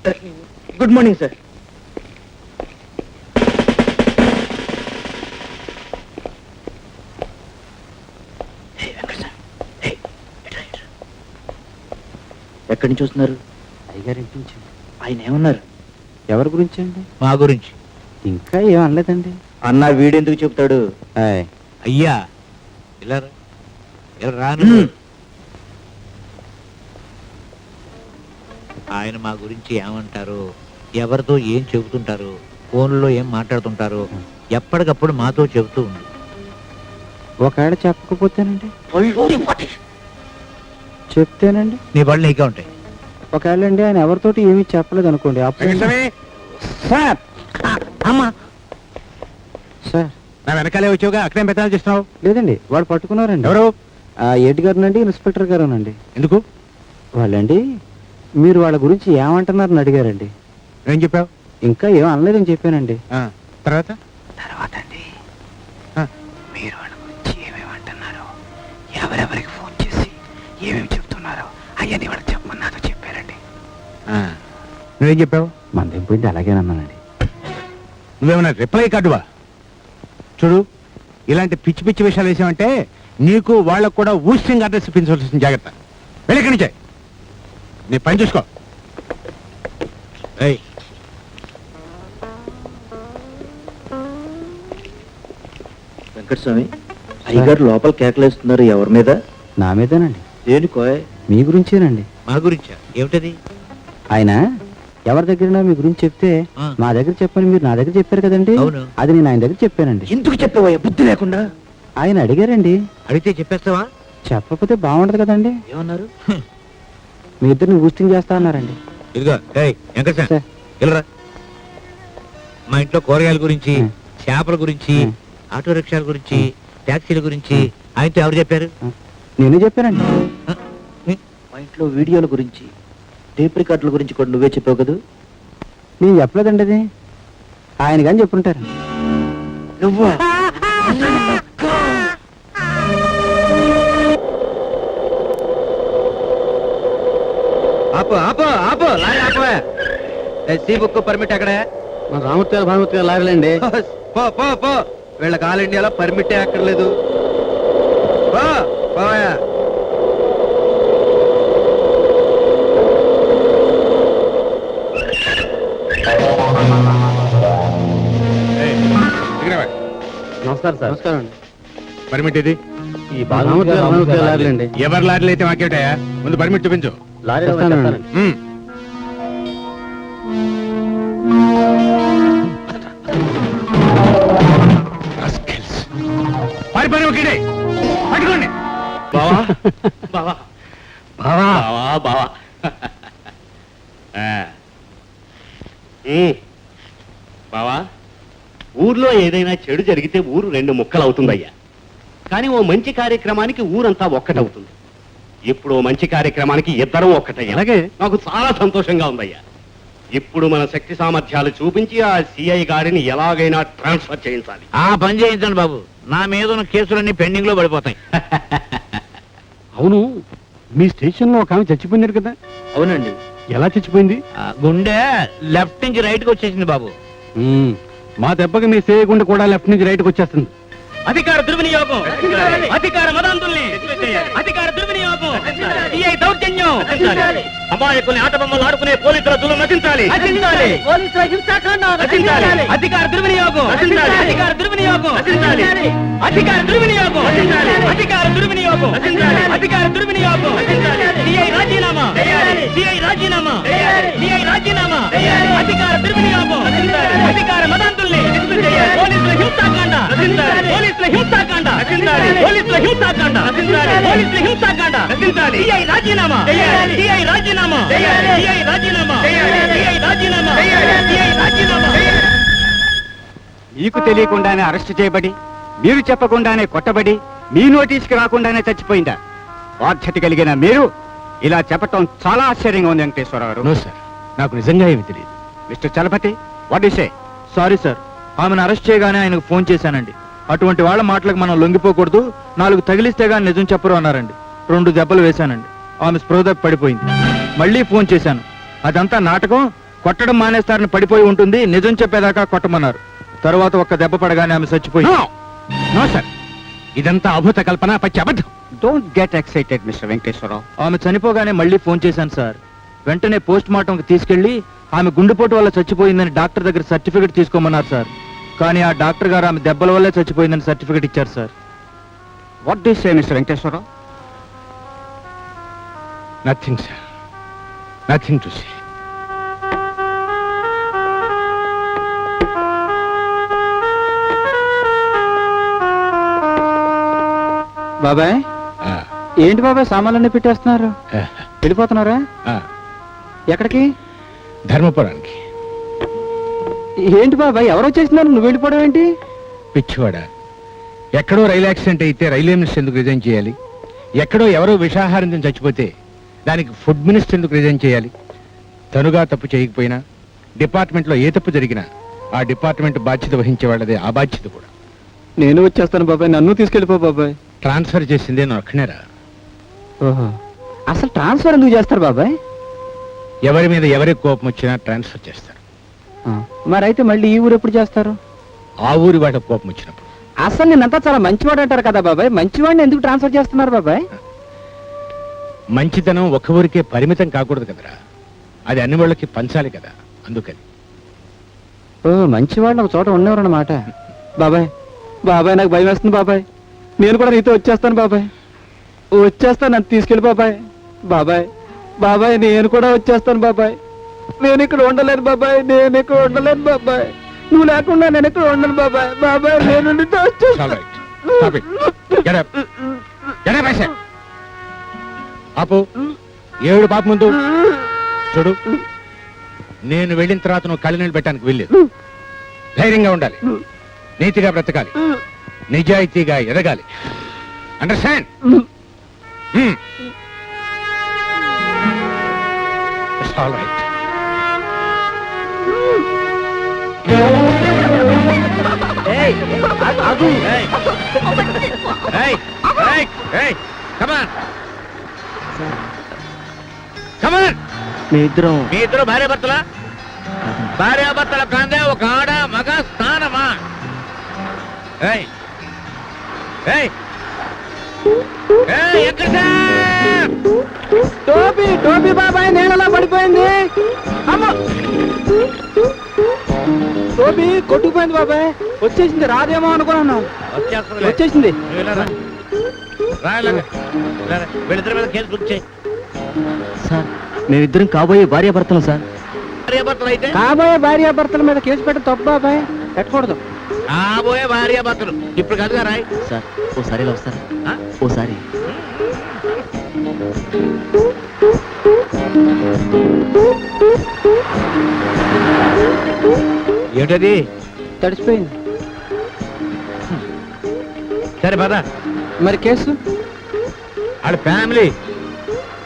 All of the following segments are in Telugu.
Good morning sir. ఎక్కడి నుంచి వస్తున్నారు? అయ్యగారింటి నుంచి. ఆయన ఏమన్నారు? ఎవరి గురించి అండి? మా గురించి. ఇంకా ఏం అనలేదండి. అన్న వీడెందుకు చెప్తాడు? అయ్యా ఇలా రాను. ఆయన మా గురించి ఏమంటారు, ఎవరితో ఏం చెబుతుంటారు, ఫోన్లో ఏం మాట్లాడుతుంటారు ఎప్పటికప్పుడు మాతో చెబుతూ ఉంది. ఒకవేళ చెప్పకపోతేనండి? చెప్తేనండి నీ వాళ్ళు నీకే ఉంటాయి. ఒకవేళ అండి ఆయన ఎవరితోటి ఏమీ చెప్పలేదు అనుకోండి, అప్పుడు సార్ అమ్మా సార్ నా వెనకాలే వచ్చావుగా, అక్కడేం పెత్తనాలు చేస్తున్నావు? లేదండి, వాళ్ళు పట్టుకున్నారండి. ఎవరు? ఏటి గారునండి, ఇన్స్పెక్టర్ గారునండి. ఎందుకు? వాళ్ళండి మీరు వాళ్ళ గురించి ఏమంటున్నారని అడిగారండి. ఏం చెప్పావు? ఇంకా ఏం అనలేదని చెప్పానండి. తర్వాత అండి మీరు వాళ్ళ గురించి ఏమేమంటున్నారో, ఎవరెవరికి ఫోన్ చేసి ఏమేమి చెప్తున్నారో అవన్నీ వాళ్ళకి చెప్పమని నాతో చెప్పారండి. నువ్వేం చెప్పావు? మందేం పోయింది అలాగేనన్నానండి. నువ్వేమన్నా రిప్లై కార్డువా? చూడు, ఇలాంటి పిచ్చి పిచ్చి విషయాలు వేసామంటే నీకు వాళ్ళకు కూడా ఊస్టింగ్ అడ్రస్ ఇప్పించవలసి వస్తుంది. జాగ్రత్త. వెళ్ళి నుంచే నీ పని చూసుకో. వెంకటస్వామి, అయ్యగారు లోపల కేకలేస్తున్నారు. ఎవరి మీద? నా మీదేనండి. దేనికో? మీ గురించేనండి. మా గురించా? ఏమిటది? ఆయన ఎవరి దగ్గర మీ గురించి చెప్తే మా దగ్గర చెప్పని మీరు నా దగ్గర చెప్పారు కదండి. అవును. అది నేను ఆయన దగ్గర చెప్పానండి. ఎందుకు చెప్పావయ్యా బుద్ధి లేకుండా? ఆయన అడిగారండి. అడిగితే చెప్పేస్తావా? చెప్పకపోతే బాగుండదు కదండి. ఏమన్నారు? మీ ఇద్దరిని ఊస్టింగ్ చేస్తా అన్నారండి. ఇదిగో వెంకటేశ్వర వెళ్ళరా. మా ఇంట్లో కూరగాయల గురించి, చేపల గురించి, ఆటో రిక్షాల గురించి, ట్యాక్సీల గురించి ఆయనతో ఎవరు చెప్పారు? నేనే చెప్పానండి. మా ఇంట్లో వీడియోల గురించి, టేప్ రికార్డుల గురించి కూడా నువ్వే చెప్పావు కదా. నేను చెప్పలేదండి, అది ఆయన కానీ చెప్పుంటారు. నువ్వా? బుక్ పర్మిట్ అక్కడ రామూర్తి భానుమూర్తి గారు లాగలేండి. వీళ్ళకి ఆల్ ఇండియాలో పర్మిటే అక్కర్లేదు. నమస్కారం సార్. నమస్కారం అండి. పర్మిట్ ఇది ఈ భానుమూర్తి గారు లాగలేండి. ఎవరు లారీలు అయితే మాకేటయా? ముందు పర్మిట్ చూపించు. లారీ పట్టుకోండి. బావా, ఊర్లో ఏదైనా చెడు జరిగితే ఊరు రెండు ముక్కలు అవుతుందయ్యా. కానీ ఓ మంచి కార్యక్రమానికి ఊరంతా ఒక్కటవుతుంది. ఇప్పుడు ఓ మంచి కార్యక్రమానికి ఇద్దరం ఒక్కటయ్యా. అలాగే నాకు చాలా సంతోషంగా ఉందయ్యా. ఇప్పుడు మన శక్తి సామర్థ్యాలు చూపించి ఆ సిఐ గారిని ఎలాగైనా ట్రాన్స్ఫర్ చేయించాలి. ఆ పని చేయించండి బాబు. నా మీద ఉన్న కేసులన్నీ పెండింగ్ లో పడిపోతాయి. అవును, మీ స్టేషన్ లో ఒక ఆమె చచ్చిపోయినారు కదా? అవునండి. ఎలా చచ్చిపోయింది? గుండె లెఫ్ట్ నుంచి రైట్ కి వచ్చేసింది బాబు. మా దెబ్బకి మీ సేయకుండా కూడా లెఫ్ట్ నుంచి రైట్ కి వచ్చేస్తుంది. అధికార దుర్వినియోగం, అధికార మదాంతుల్ని, అధికార దుర్వినియోగం, సిఐ దౌర్జన్యం, అమాయకుల్ని ఆటబొమ్మలు ఆడుకునే పోలీసుల దులు నటించాలి. అధికార దుర్వినియోగం, అధికార దుర్వినియోగం, అధికార దుర్వినియోగం, అధికార దుర్వినియోగం, అధికార దుర్వినియోగం, సిఐ రాజీనామా, సిఐ రాజీనామా, సిఐ రాజీనామా, అధికార దుర్వినియోగం, అధికార మదాంతుల్ని, పోలీసుల హింసాకాండ, పోలీసుల హింసాకాండ, పోలీసుల హింసాకాండ, పోలీసుల హింసాకాండ, సిఐ రాజీనామా, సిఐ రాజీనామా, సిఐ రాజీనామా, సిఐ రాజీనామా, సిఐ రాజీనామా. మీకు తెలియకుండానే అరెస్ట్ చేయబడి, మీరు చెప్పకుండానే కొట్టబడి, మీ నోటీస్కి రాకుండానే చచ్చిపోయిందా? బాధ్యత కలిగిన మీరు ఇలా చెప్పటం చాలా ఆశ్చర్యంగా ఉంది వెంకటేశ్వరరావు. నో సార్, నాకు నిజంగా ఏమి తెలియదు. Mister Chalapathi, what you say? Sorry sir, ఆమెను అరెస్ట్ చేయగానే ఆయనకు ఫోన్ చేశానండి. అటువంటి వాళ్ళ మాటలకు మనం లొంగిపోకూడదు, 4 తగిలిస్తే గాని నిజం చెప్పరు అన్నారండి. 2 దెబ్బలు వేశానండి. ఆమె స్పృహ తప్పి పడిపోయింది. మళ్ళీ ఫోన్ చేశాను. అదంతా నాటకం, కొట్టడం మానేస్తారని పడిపోయి ఉంటుంది, నిజం చెప్పేదాకా కొట్టమన్నారు. తర్వాత ఒక్క దెబ్బ పడగానే ఆమె చచ్చిపోయి. నో సార్, ఇదంతా అభూత కల్పన, పచ్చి అబద్ధం. Don't get excited mister Venkateswara Rao. ఆమె చనిపోగానే మళ్ళీ ఫోన్ చేశాను సార్. వెంటనే పోస్ట్ మార్టంకి తీసుకెళ్లి ఆమె గుండెపోటు వల్ల చచ్చిపోయిందని డాక్టర్ దగ్గర సర్టిఫికెట్ తీసుకోమన్నారు సార్. కానీ ఆ డాక్టర్ గారు ఆమె దెబ్బల వల్లే చచ్చిపోయిందని సర్టిఫికెట్ ఇచ్చారు sir. What do you say mister Venkateswara Rao? Nothing sir, nothing to say. బాబాయ్, ఏంటి బాబాయ్ సామాన్లన్నీ పెట్టేస్తున్నారు? వెళ్ళిపోతున్నారా? ఎక్కడికి? ధర్మపురానికి. ఏంటి బాబాయ్, ఎవరు వచ్చేసినారు, నువ్వు వెళ్ళిపోవడం ఏంటి? పిచ్చివాడ, ఎక్కడో రైలు యాక్సిడెంట్ అయితే రైల్వే మినిస్టర్ ఎందుకు రిజైన్ చేయాలి? ఎక్కడో ఎవరో విషాహారం చచ్చిపోతే దానికి ఫుడ్ మినిస్టర్ ఎందుకు రిజైన్ చేయాలి? తనుగా తప్పు చేయకపోయినా డిపార్ట్మెంట్లో ఏ తప్పు జరిగినా ఆ డిపార్ట్మెంట్ బాధ్యత వహించే వాళ్ళదే ఆ బాధ్యత కూడా. నేను వచ్చేస్తాను బాబాయ్, నన్ను తీసుకెళ్ళిపో బాబాయ్. ట్రాన్స్ఫర్ చేసిందే నేను ఒక్కనేరా. ఓహో, అసలు ట్రాన్స్ఫర్ ఎందుకు చేస్తారు బాబాయ్? ఎవరి మీద ఎవరికి కోపం వచ్చినా ట్రాన్స్ఫర్ చేస్తారు. మరైతే మళ్ళీ ఈ ఊరు ఎప్పుడు చేస్తారు? ఆ ఊరి వాడ కోపం వచ్చినప్పుడు. అసలు నేనంతా చాలా మంచివాడు అంటారు కదా బాబాయ్, మంచివాడిని ఎందుకు ట్రాన్స్ఫర్ చేస్తున్నారు బాబాయ్? మంచితనం ఒక ఊరికే పరిమితం కాకూడదు కదరా, అది అన్ని వాళ్ళకి పంచాలి కదా, అందుకని. ఓ, మంచివాళ్ళు ఒక చోట ఉండేవారు అన్నమాట. బాబాయ్ బాబాయ్, నాకు భయం వేస్తుంది బాబాయ్. నేను కూడా నీతో వచ్చేస్తాను బాబాయ్, వచ్చేస్తాను, నన్ను తీసుకెళ్ళి బాబాయ్. బాబాయ్ బాబాయ్, నేను కూడా వచ్చేస్తాను బాబాయ్. నేను ఇక్కడ ఉండలేను బాబాయ్, నేను ఇక్కడ ఉండలేను బాబాయ్. నువ్వు లేకుండా నేను ఇక్కడ ఉండను బాబాయ్. బాబాయ్, నేను నీతో వచ్చేస్తాను. ఆపు, ఏడు పాప ముందు చూడు. నేను వెళ్ళిన తర్వాత నువ్వు కళ్ళు నీళ్ళు పెట్టడానికి వెళ్ళలేదు. ధైర్యంగా ఉండాలి, నీతిగా బ్రతకాలి, నిజాయితీగా ఎదగాలి. Understand? It's all right. Come on. Come on. మీ ఇద్దరం మీ ఇద్దరు భార్యాభర్తలా? భార్యాభర్తల కాందే ఒక ఆడ మగ స్థానమా? ఏయ్ ఏయ్ ఏయ్, ఎక్కడ సార్? టోపీ టోపీ బాబాయ్ నేలలో పడిపోయింది. అమ్మ, టోపీ కొట్టుకుపోయింది బాబాయ్. వచ్చేసింది, రాదేమో అనుకున్నాను. వచ్చేసింది. వీళ్ళిద్దరి మీద కేసు బుక్ చేయి. సార్, మేమిద్దరం కాబోయే భార్యాభర్తలు సార్. భార్యాభర్తలు అయితే కాబోయే భార్యాభర్తల మీద కేసు పెట్ట తప్పు బాబాయ్, పెట్టకూడదు. కాబోయే భార్యాభర్తలు ఇప్పుడు కాదుగా రాయ్. సార్, ఓసారి ఇలా వస్తారా? ఆ? ఓసారి. ఏమిటది? తడిసిపోయింది. సరే పద. మరి కేసు వాళ్ళ ఫ్యామిలీ.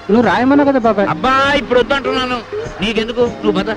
నువ్వు రాయమన్నా కదా బాబాయ్. అబ్బా, ఇప్పుడు వద్దంటున్నాను, నీకెందుకు, నువ్వు పద.